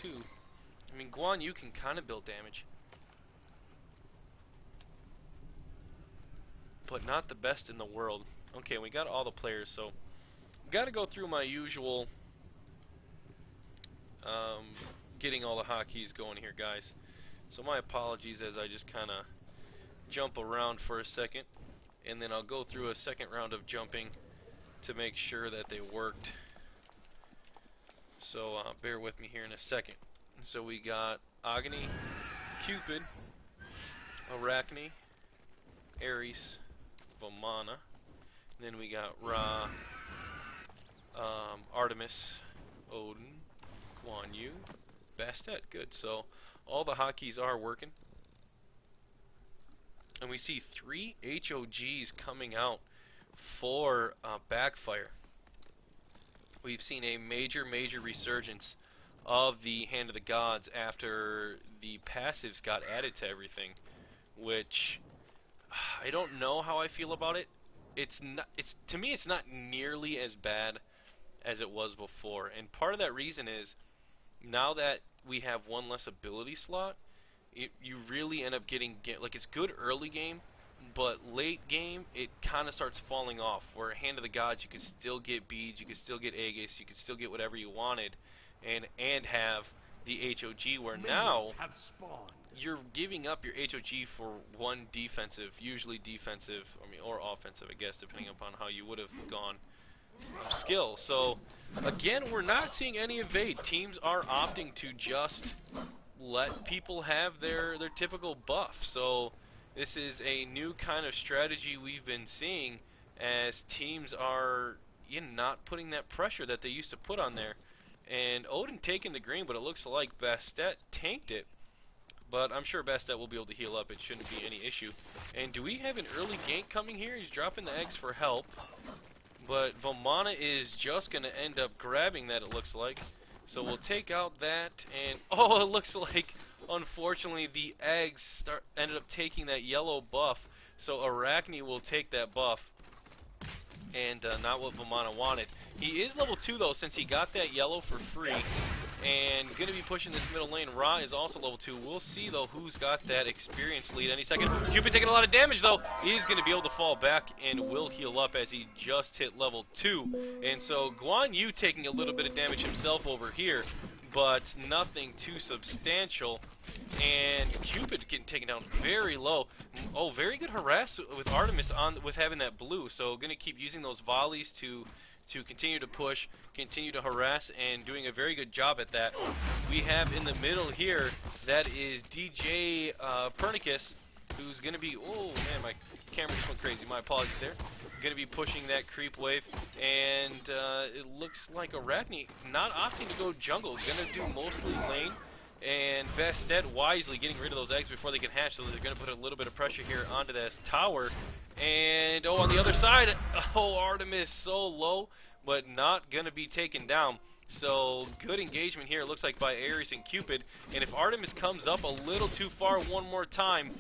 too. I mean, Guan Yu can kind of build damage, but not the best in the world. Okay, we got all the players, so got to go through my usual getting all the hotkeys going here, guys. So my apologies as I just kind of jump around for a second, and then I'll go through a second round of jumping to make sure that they worked. So bear with me here in a second. So we got Agni, Cupid, Arachne, Ares, Vamana. Then we got Ra, Artemis, Odin, Guan Yu, Bastet. Good. So all the hotkeys are working. And we see 3 HOGs coming out for Backfire. We've seen a major resurgence of the Hand of the Gods after the passives got added to everything, which I don't know how I feel about it. To me it's not nearly as bad as it was before, and part of that reason is now that we have one less ability slot, you really end up getting like, it's good early game, but late game it kind of starts falling off. Where Hand of the Gods, you could still get beads, you could still get Aegis, you could still get whatever you wanted, and have the HOG. Where now you're giving up your HOG for one defensive, usually defensive, or offensive, I guess, depending upon how you would have gone, skill. So again, we're not seeing any evade. Teams are opting to just let people have their typical buff. So this is a new kind of strategy we've been seeing, as teams are not putting that pressure that they used to put on there. And Odin taking the green, but it looks like Bastet tanked it. But I'm sure Bastet will be able to heal up. It shouldn't be any issue. And do we have an early gank coming here? He's dropping the eggs for help. But Vamana is just going to end up grabbing that, it looks like. So we'll take out that, and oh, it looks like, unfortunately, the eggs ended up taking that yellow buff. So Arachne will take that buff, and not what Vamana wanted. He is level 2, though, since he got that yellow for free, and going to be pushing this middle lane. Ra is also level 2. We'll see, though, who's got that experience lead any second. Cupid taking a lot of damage, though. He's going to be able to fall back and will heal up as he just hit level 2. And so Guan Yu taking a little bit of damage himself over here, but nothing too substantial. And Cupid getting taken down very low. Oh, very good harass with Artemis with having that blue. So going to keep using those volleys to continue to push, continue to harass, and doing a very good job at that. We have in the middle here, that is DJ Pernicus, who's going to be, oh man, my camera just went crazy, my apologies there. Going to be pushing that creep wave, and it looks like Arachne not opting to go jungle, going to do mostly lane. And Bastet wisely getting rid of those eggs before they can hatch, so they're going to put a little bit of pressure here onto this tower. And, oh, on the other side, oh, Artemis so low, but not going to be taken down. So, good engagement here, it looks like, by Ares and Cupid. And if Artemis comes up a little too far one more time,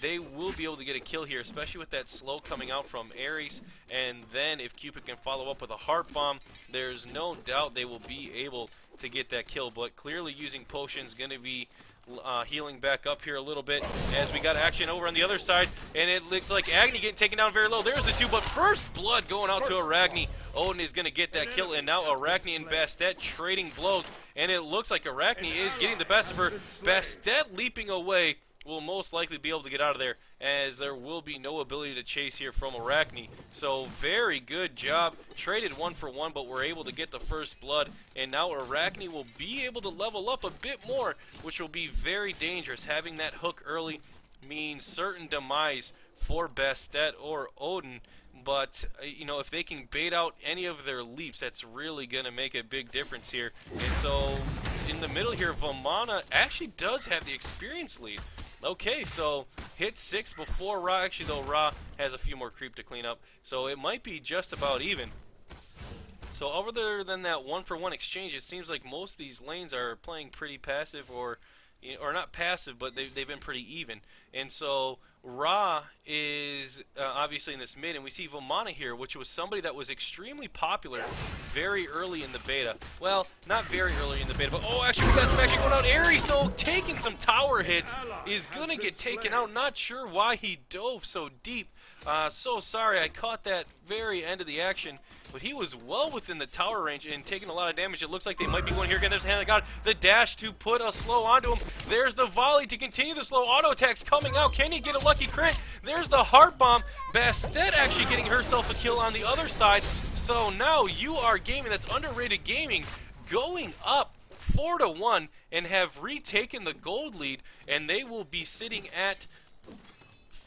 they will be able to get a kill here, especially with that slow coming out from Ares. And then if Cupid can follow up with a heart bomb, there's no doubt they will be able to get that kill. But clearly using potions, going to be healing back up here a little bit as we got action over on the other side, and it looks like Agni getting taken down very low. There's the 2, but first blood going out to Arachne. Odin is going to get that kill, and now Arachne and Bastet trading blows, and it looks like Arachne is getting the best of her. Bastet leaping away will most likely be able to get out of there, as there will be no ability to chase here from Arachne. So very good job. Traded 1 for 1, but we're able to get the first blood, and now Arachne will be able to level up a bit more, which will be very dangerous. Having that hook early means certain demise for Bastet or Odin, but if they can bait out any of their leaps, that's really going to make a big difference here. And so in the middle here, Vamana actually does have the experience lead. Okay, so hit 6 before Ra. Actually, though, Ra has a few more creep to clean up, so it might be just about even. So other than that 1 for 1 exchange, it seems like most of these lanes are playing pretty passive, or not passive, but they've been pretty even. And so Ra is obviously in this mid, and we see Vomana here, which was somebody that was extremely popular very early in the beta. Well, not very early in the beta, but oh, actually we got some action going on. Aries, though, taking some tower hits, is going to get taken out. Not sure why he dove so deep. So sorry, I caught that very end of the action, but he was well within the tower range and taking a lot of damage. It looks like they might be going here again. There's the hand of God, the dash to put a slow onto him. There's the volley to continue the slow. Auto attacks coming out. Can he get a lucky crit? There's the heart bomb. Bastet actually getting herself a kill on the other side. So now you are gaming. That's underrated gaming, going up 4-1 and have retaken the gold lead, and they will be sitting at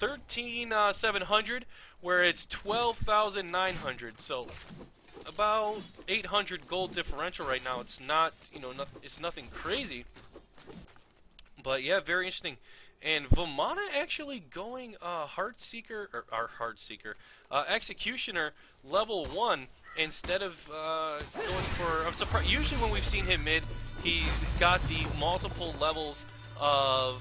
13,700, where it's 12,900. So about 800 gold differential right now. It's not, it's nothing crazy, but yeah, very interesting. And Vomana actually going Executioner level 1 instead of going for. I'm surprised. Usually when we've seen him mid, he's got the multiple levels of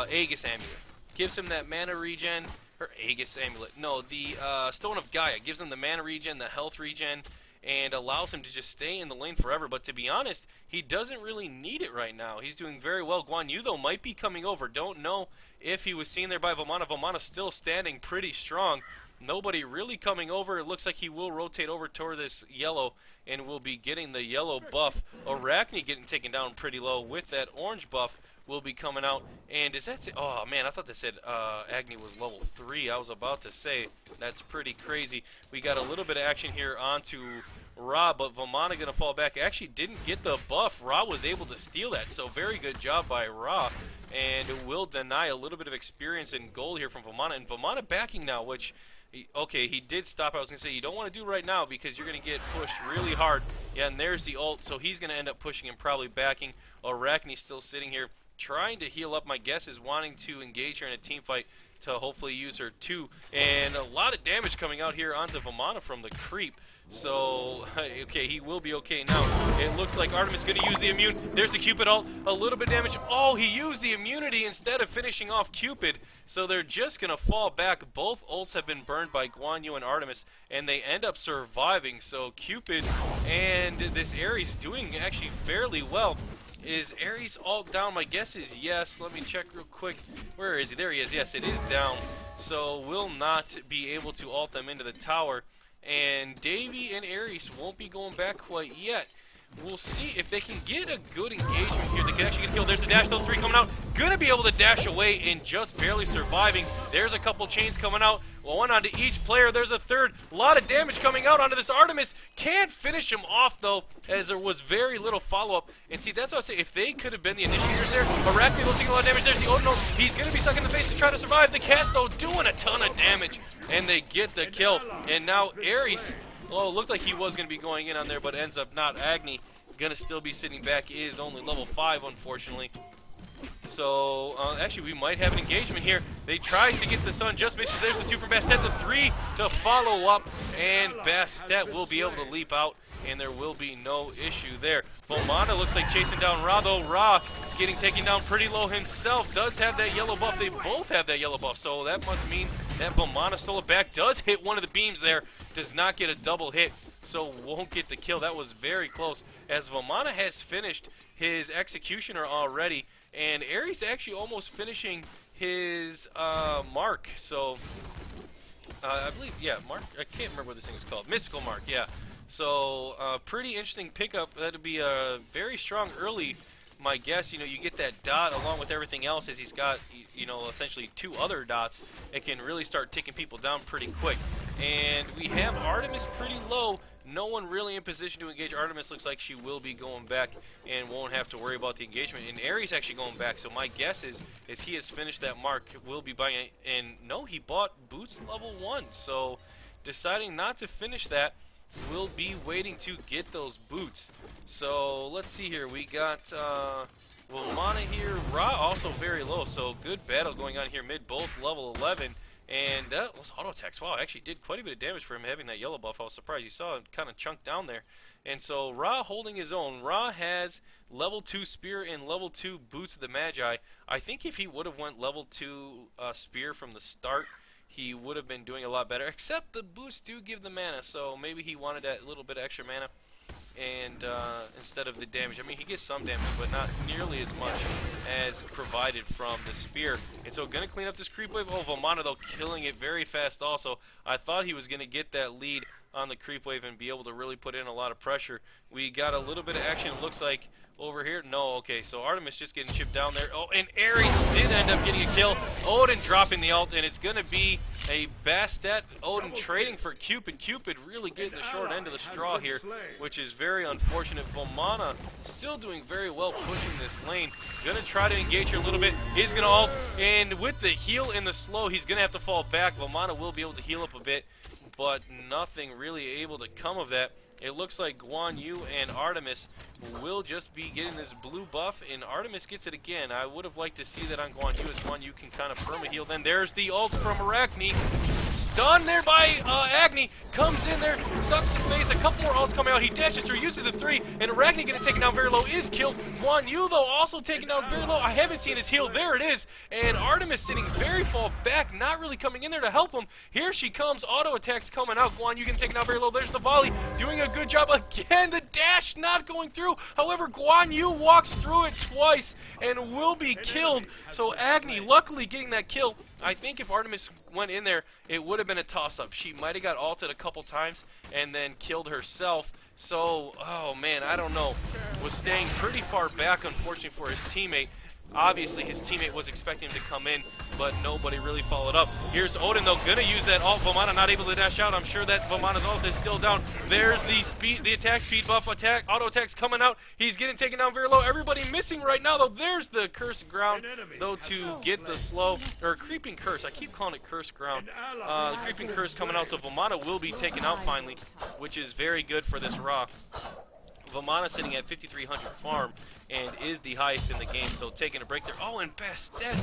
Aegis Amulet. Gives him that mana regen, or Aegis Amulet. No, the Stone of Gaia gives him the mana regen, the health regen, and allows him to just stay in the lane forever. But to be honest, he doesn't really need it right now. He's doing very well. Guan Yu, though, might be coming over. Don't know if he was seen there by Vomana. Vomana still standing pretty strong. Nobody really coming over. It looks like he will rotate over toward this yellow and will be getting the yellow buff. Arachne getting taken down pretty low with that orange buff will be coming out. And is that... Oh, man, I thought they said Agni was level 3. I was about to say that's pretty crazy. We got a little bit of action here onto Ra, but Vomana going to fall back. Actually didn't get the buff. Ra was able to steal that, so very good job by Ra. And will deny a little bit of experience and gold here from Vomana. And Vomana backing now, which... Okay, he did stop. I was going to say, you don't want to do right now because you're going to get pushed really hard. Yeah, and there's the ult, so he's going to end up pushing and probably backing. Arachne's still sitting here trying to heal up. My guess is wanting to engage her in a team fight to hopefully use her too. And a lot of damage coming out here onto Vomana from the creep. So, okay, he will be okay now. It looks like Artemis is going to use the immune. There's the Cupid ult. A little bit of damage. Oh, he used the immunity instead of finishing off Cupid. So they're just going to fall back. Both ults have been burned by Guan Yu and Artemis, and they end up surviving. So Cupid and this Ares doing actually fairly well. Is Ares ult down? My guess is yes. Let me check real quick. Where is he? There he is. Yes, it is down. So will not be able to ult them into the tower. And Davy and Ares won't be going back quite yet. We'll see if they can get a good engagement here. They can actually get killed. There's the dash, those three coming out. Gonna be able to dash away and just barely surviving. There's a couple chains coming out. One onto each player. There's a third. A lot of damage coming out onto this Artemis. Can't finish him off, though, as there was very little follow-up. And see, that's what I say. If they could have been the initiators there, Arachne will take a lot of damage. There's the Odino. He's going to be stuck in the face to try to survive. The cat, though, doing a ton of damage. And they get the kill. And now Ares, well, it looked like he was going to be going in on there, but ends up not. Agni going to still be sitting back. Is only level 5, unfortunately. So, actually, we might have an engagement here. They tried to get the stun, just misses. There's the 2 for Bastet, the 3 to follow up, and Bastet will be able to leap out, and there will be no issue there. Vomana looks like chasing down Ra, though. Ra getting taken down pretty low himself. Does have that yellow buff. They both have that yellow buff, so that must mean that Vomana stole it back. Does hit one of the beams there. Does not get a double hit, so won't get the kill. That was very close, as Vomana has finished his Executioner already. And Ares actually almost finishing his mark. So, I believe, yeah, mark. I can't remember what this thing is called. Mystical mark, yeah. So, pretty interesting pickup. That'll be a very strong early. My guess, you get that dot along with everything else, as he's got, essentially 2 other dots. It can really start taking people down pretty quick. And we have Artemis pretty low. No one really in position to engage. Artemis looks like she will be going back and won't have to worry about the engagement. And Ares actually going back, so my guess is he has finished that mark, will be buying it. And no, he bought boots level 1, so deciding not to finish that, will be waiting to get those boots. So let's see here. We got Vomana here. Ra also very low, so good battle going on here mid, both level 11. And that was auto attacks. Wow, actually did quite a bit of damage for him having that yellow buff. I was surprised. You saw him kind of chunk down there. And so Ra holding his own. Ra has level 2 spear and level 2 boots of the Magi. I think if he would have went level 2 spear from the start, he would have been doing a lot better. Except the boosts do give the mana, so maybe he wanted that little bit of extra mana. And instead of the damage, I mean, he gets some damage, but not nearly as much as provided from the spear. And so gonna clean up this creep wave. Oh, Vamana though killing it very fast also. I thought he was gonna get that lead on the creep wave and be able to really put in a lot of pressure. We got a little bit of action, it looks like, over here. No, okay, so Artemis just getting chipped down there. Oh, and Ares did end up getting a kill. Odin dropping the ult, and it's going to be a Bastet. Odin trading for Cupid. Cupid really getting the short end of the straw here, which is very unfortunate. Vamana still doing very well pushing this lane. Going to try to engage here a little bit. He's going to ult, and with the heal and the slow, he's going to have to fall back. Vamana will be able to heal up a bit, but nothing really able to come of that. It looks like Guan Yu and Artemis will just be getting this blue buff, and Artemis gets it again. I would have liked to see that on Guan Yu, as Guan Yu can kind of perma-heal. Then there's the ult from Arachne. Stunned there by Agni. Comes in there, sucks the face. A couple more ults coming out. He dashes through, uses the 3, and Arachne getting taken down very low, is killed. Guan Yu, though, also taken down very low. I haven't seen his heal. There it is. And Artemis sitting very far back, not really coming in there to help him. Here she comes. Auto attacks coming out. Guan Yu getting taken down very low. There's the volley. Doing a good job. Again, the dash not going through. However, Guan Yu walks through it twice and will be killed. So Agni luckily getting that kill. I think if Artemis went in there, it would have been a toss-up. She might have got ulted a couple times and then killed herself. So, oh man, I don't know. Was staying pretty far back, unfortunately, for his teammate. Obviously, his teammate was expecting him to come in, but nobody really followed up. Here's Odin, though, gonna use that ult. Vamana not able to dash out. I'm sure that Vamana's ult is still down. There's the attack speed buff, auto attacks coming out. He's getting taken down very low. Everybody missing right now, though. There's the cursed ground, though, to get the slow, or creeping curse. I keep calling it cursed ground. The creeping curse coming out, so Vamana will be taken out finally, which is very good for this Ra. Vamana sitting at 5,300 farm and is the highest in the game, so taking a break there. Oh, and Bastet,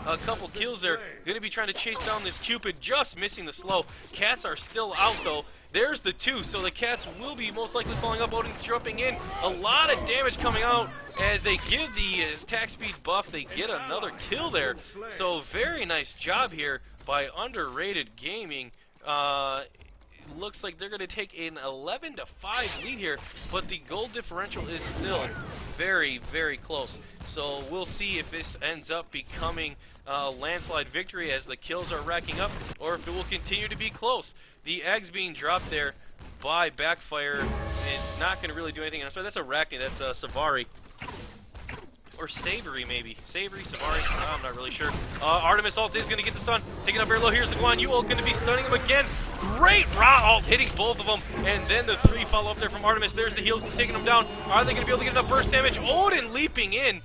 a couple kills there. Going to be trying to chase down this Cupid, just missing the slow. Cats are still out, though. There's the 2, so the Cats will be most likely falling up. Odin jumping in. A lot of damage coming out as they give the attack speed buff. They get another kill there. So very nice job here by Underrated Gaming. Looks like they're going to take an 11-5 lead here, but the goal differential is still very, very close. So we'll see if this ends up becoming a landslide victory as the kills are racking up, or if it will continue to be close. The eggs being dropped there by Backfire is not going to really do anything. I'm sorry, that's Arachne, that's Savari. Or Savory, maybe. Savory, Savari, I'm not really sure. Artemis ult is going to get the stun. Taking up very low. Here's the Guan Yu ult, going to be stunning him again. Great Ra ult, hitting both of them. And then the 3 follow up there from Artemis. There's the heal, taking them down. Are they going to be able to get enough burst damage? Odin leaping in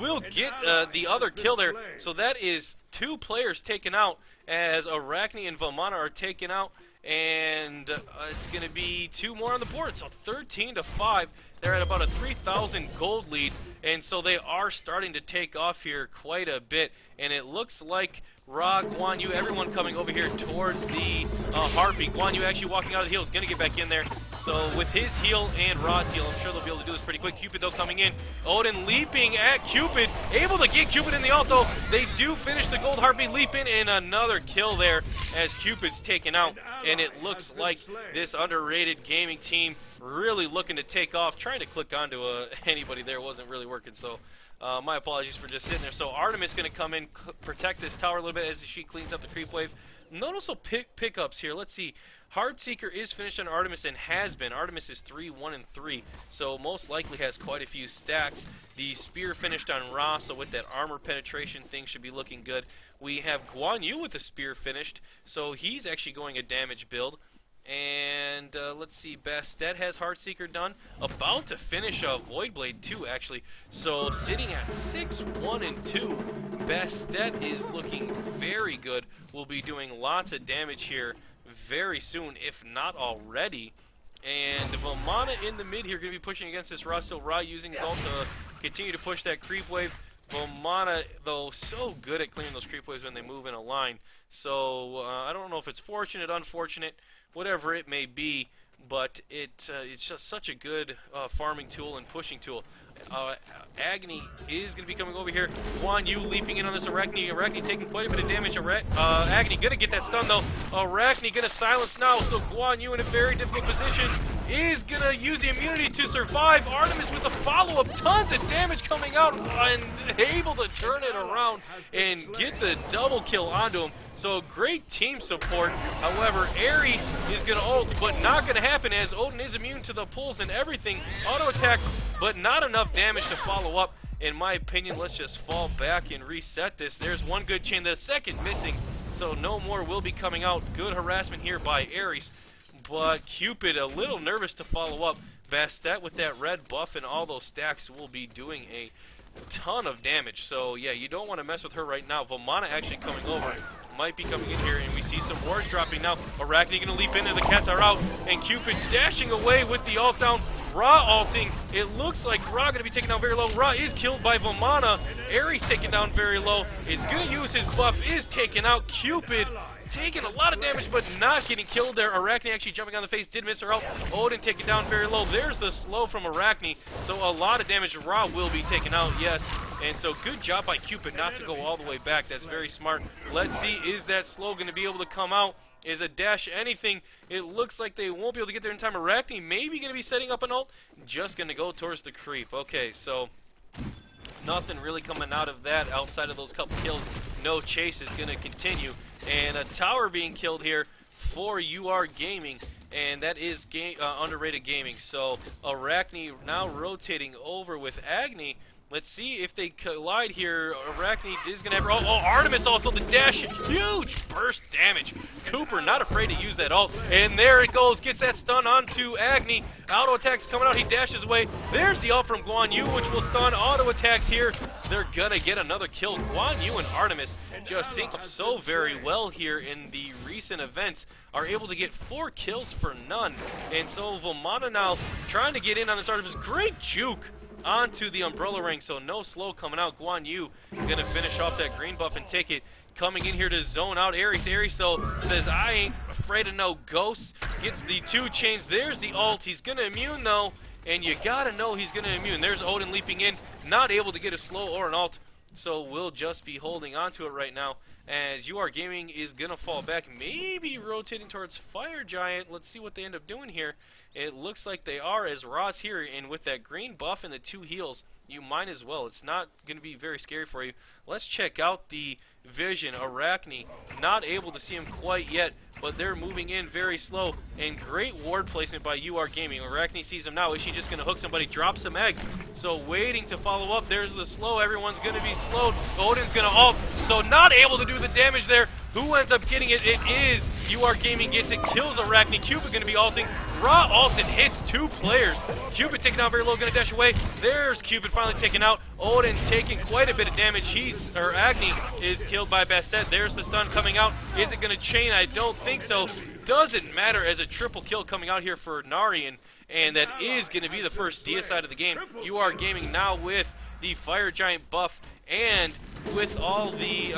will get the other kill there. So that is 2 players taken out as Arachne and Vamana are taken out. And it's going to be 2 more on the board. So 13-5. They're at about a 3,000 gold lead, and so they are starting to take off here quite a bit. And it looks like Ra, Guan Yu, everyone coming over here towards the Harpy. Guan Yu actually walking out of the heal is going to get back in there. So with his heal and Ra's heal, I'm sure they'll be able to do this pretty quick. Cupid, though, coming in. Odin leaping at Cupid. Able to get Cupid in the ult, though. They do finish the gold Harpy leaping, and another kill there as Cupid's taken out. And it looks like this Underrated Gaming team really looking to take off. Trying to click onto anybody there wasn't really working, so my apologies for just sitting there. So Artemis going to come in, protect this tower a little bit as she cleans up the creep wave. Noticeable pickups here. Let's see. Heartseeker is finished on Artemis and has been. Artemis is 3-1-3, so most likely has quite a few stacks. The spear finished on Ra, so with that armor penetration, things should be looking good. We have Guan Yu with the spear finished, so he's actually going a damage build. And let's see, Bastet has Heartseeker done. About to finish Voidblade too, actually. So sitting at 6-1-2. Bastet is looking very good. We'll be doing lots of damage here very soon, if not already. And Vamana in the mid here going to be pushing against this Ra. So Ra using his ult to continue to push that creep wave. Vomana, though, so good at clearing those creep waves when they move in a line. So I don't know if it's fortunate, unfortunate, whatever it may be, but it's just such a good farming tool and pushing tool. Agni is going to be coming over here. Guan Yu leaping in on this Arachne. Arachne taking quite a bit of damage. Agni going to get that stun, though. Arachne going to silence now, so Guan Yu in a very difficult position is going to use the immunity to survive. Artemis with the follow-up. Tons of damage coming out and able to turn it around and get the double kill onto him. So great team support. However, Ares is going to ult, but not going to happen as Odin is immune to the pulls and everything. Auto attacks, but not enough damage to follow up. In my opinion, let's just fall back and reset this. There's one good chain, the second missing, so no more will be coming out. Good harassment here by Ares, but Cupid a little nervous to follow up. Bastet with that red buff and all those stacks will be doing a ton of damage. So yeah, you don't want to mess with her right now. Vomana actually coming over. Might be coming in here, and we see some wards dropping now. Arachne going to leap in, and the cats are out. And Cupid dashing away with the ult down. Ra ulting. It looks like Ra going to be taken down very low. Ra is killed by Vomana. Ares taken down very low. Is going to use his buff. Is taken out. Cupid taking a lot of damage, but not getting killed there. Arachne actually jumping on the face. Did miss her ult. Odin taken down very low. There's the slow from Arachne. So a lot of damage. Ra will be taken out, yes. And so good job by Cupid not to go all the way back. That's very smart. Let's see, is that slow going to be able to come out? Is a dash anything? It looks like they won't be able to get there in time. Arachne maybe going to be setting up an ult. Just going to go towards the creep. Okay, so nothing really coming out of that outside of those couple kills. No chase is going to continue. And a tower being killed here for UR Gaming. And that is underrated gaming. So Arachne now rotating over with Agni. Let's see if they collide here. Arachne is going to have her. Oh, Artemis also the dash. Huge burst damage. Cooper not afraid to use that ult. And there it goes. Gets that stun onto Agni. Auto attacks coming out. He dashes away. There's the ult from Guan Yu, which will stun. Auto attacks here. They're going to get another kill. Guan Yu and Artemis just sync up so very well here in the recent events. Are able to get 4 kills for none. And so Vomana now trying to get in on this Artemis. Great juke onto the umbrella ring, so no slow coming out. Guan Yu going to finish off that green buff and take it. Coming in here to zone out Ares. Ares, though, says, I ain't afraid of no ghosts. Gets the 2 chains. There's the ult. He's going to immune, though, and you got to know he's going to immune. There's Odin leaping in, not able to get a slow or an ult, so we'll just be holding on to it right now. As UR Gaming is going to fall back, maybe rotating towards Fire Giant. Let's see what they end up doing here. It looks like they are, as Ra's here, and with that green buff and the 2 heals, you might as well. It's not going to be very scary for you. Let's check out the vision. Arachne, not able to see him quite yet, but they're moving in very slow, and great ward placement by UR Gaming. Arachne sees him now. Is she just going to hook somebody? Drop some eggs. So waiting to follow up. There's the slow. Everyone's going to be slowed. Odin's going to ult, so not able to do the damage there. Who ends up getting it? It is UR Gaming gets it, kills Arachne. Cupid going to be ulting. Ra ults and hits 2 players. Cupid taken out very low, going to dash away. There's Cupid finally taken out. Odin taking quite a bit of damage. Agni is killed by Bastet. There's the stun coming out. Is it going to chain? I don't think so. Doesn't matter as a triple kill coming out here for Nari, and that is going to be the first deicide of the game. UR Gaming now with the Fire Giant buff, and with all the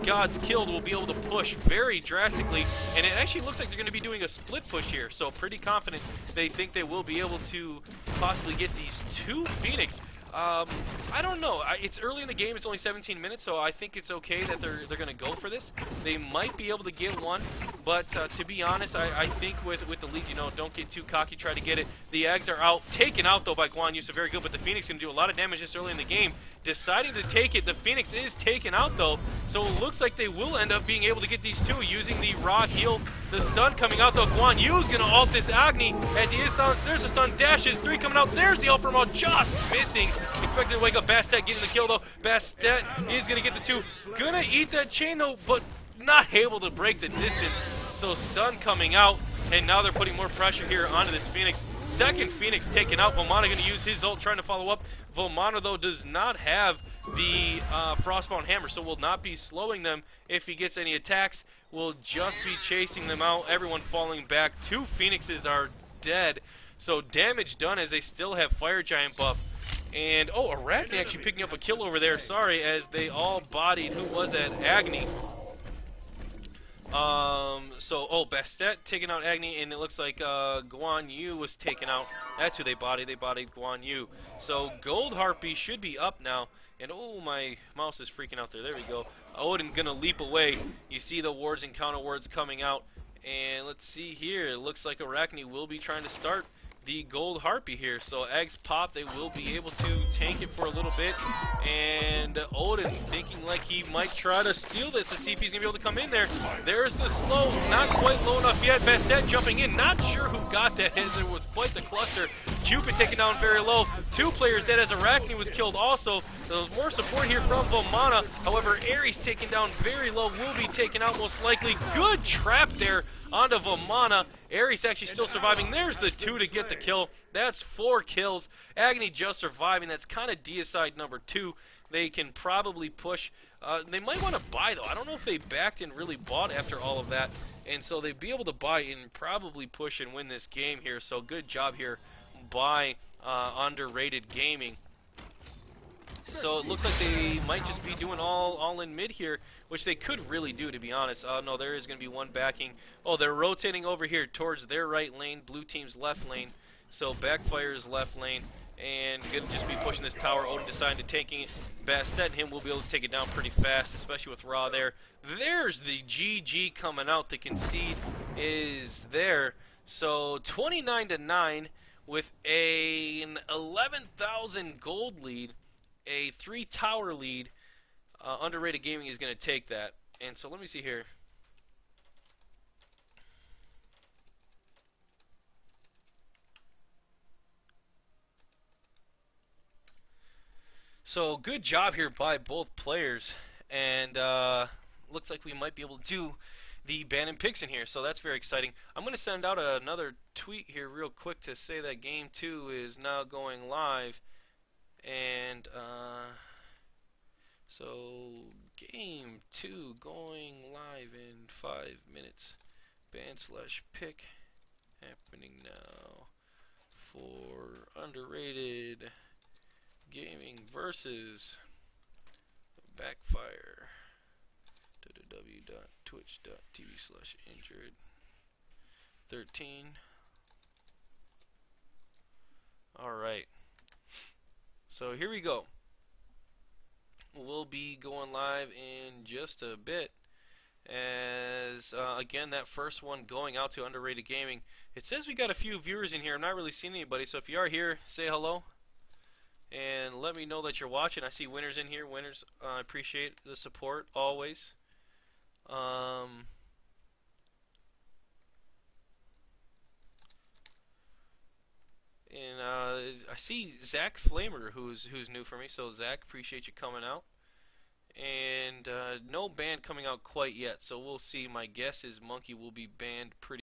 gods killed, will be able to push very drastically. And it actually looks like they're going to be doing a split push here, so pretty confident they think they will be able to possibly get these 2 Phoenix. I don't know. It's early in the game. It's only 17 minutes, so I think it's okay that they're going to go for this. They might be able to get one, but to be honest, I think with the lead, you know, don't get too cocky. Try to get it. The Ags are out. Taken out, though, by Guan Yu, so very good, but the Phoenix going to do a lot of damage this early in the game. Deciding to take it. The Phoenix is taken out, though, so it looks like they will end up being able to get these 2 using the Raw heal. The stun coming out, though. Guan Yu's going to ult this Agni as he is silenced. There's a stun. Dashes. 3 coming out. There's the ult from ult. Just missing. Expected to wake up Bastet getting the kill, though. Bastet is going to get the 2. Going to eat that chain, though, but not able to break the distance. So stun coming out, and now they're putting more pressure here onto this Phoenix. Second Phoenix taken out. Vomana going to use his ult, trying to follow up. Vomana, though, does not have the Frostbound Hammer, so will not be slowing them if he gets any attacks. Will just be chasing them out. Everyone falling back. 2 Phoenixes are dead. So damage done as they still have Fire Giant buff. And, oh, Arachne actually picking up a kill over there, sorry, as they all bodied, who was that? Agni. Oh, Bastet taking out Agni, and it looks like Guan Yu was taken out. That's who they bodied. They bodied Guan Yu. So Gold Harpy should be up now. And oh, my mouse is freaking out there. There we go. Odin gonna leap away. You see the wards and counter wards coming out. And let's see here. It looks like Arachne will be trying to start the Gold Harpy here. So eggs pop, they will be able to tank it for a little bit. And Odin thinking like he might try to steal this to see if he's going to be able to come in there. There's the slow, not quite low enough yet. Bastet jumping in, not sure who got that as it was quite the cluster. Cupid taken down very low. 2 players dead as Arachne was killed also. There was more support here from Vomana. However, Ares taken down very low, will be taken out most likely. Good trap there onto Vomana. Ares actually still surviving. There's the 2 to get the kill. That's 4 kills. Agony just surviving. That's kind of deicide number 2. They can probably push. They might want to buy, though. I don't know if they backed and really bought after all of that. And so they'd be able to buy and probably push and win this game here. So good job here by Underrated Gaming. So it looks like they might just be doing all in mid here, which they could really do, to be honest. No, there is going to be one backing. Oh, they're rotating over here towards their right lane, blue team's left lane. So Backfire's left lane, and going to just be pushing this tower. Odin deciding to taking it. Bastet and him will be able to take it down pretty fast, especially with Ra there. There's the GG coming out. The concede is there. So 29-9 with an 11,000 gold lead. A 3 tower lead. Underrated Gaming is going to take that. And so let me see here. So good job here by both players. And looks like we might be able to do the ban and picks in here. So that's very exciting. I'm going to send out another tweet here real quick to say that Game 2 is now going live. And so, Game 2 going live in 5 minutes. Ban/pick happening now for Underrated Gaming versus Backfire. www.twitch.tv/injured13. Alright. So here we go. We'll be going live in just a bit. As again, that first one going out to Underrated Gaming. It says we got a few viewers in here. I'm not really seeing anybody, so if you are here, say hello and let me know that you're watching. I see winners in here. Winners, I appreciate the support always. And I see Zach Flamer, who's new for me. So Zach, appreciate you coming out. And no ban coming out quite yet, so we'll see. My guess is Monkey will be banned pretty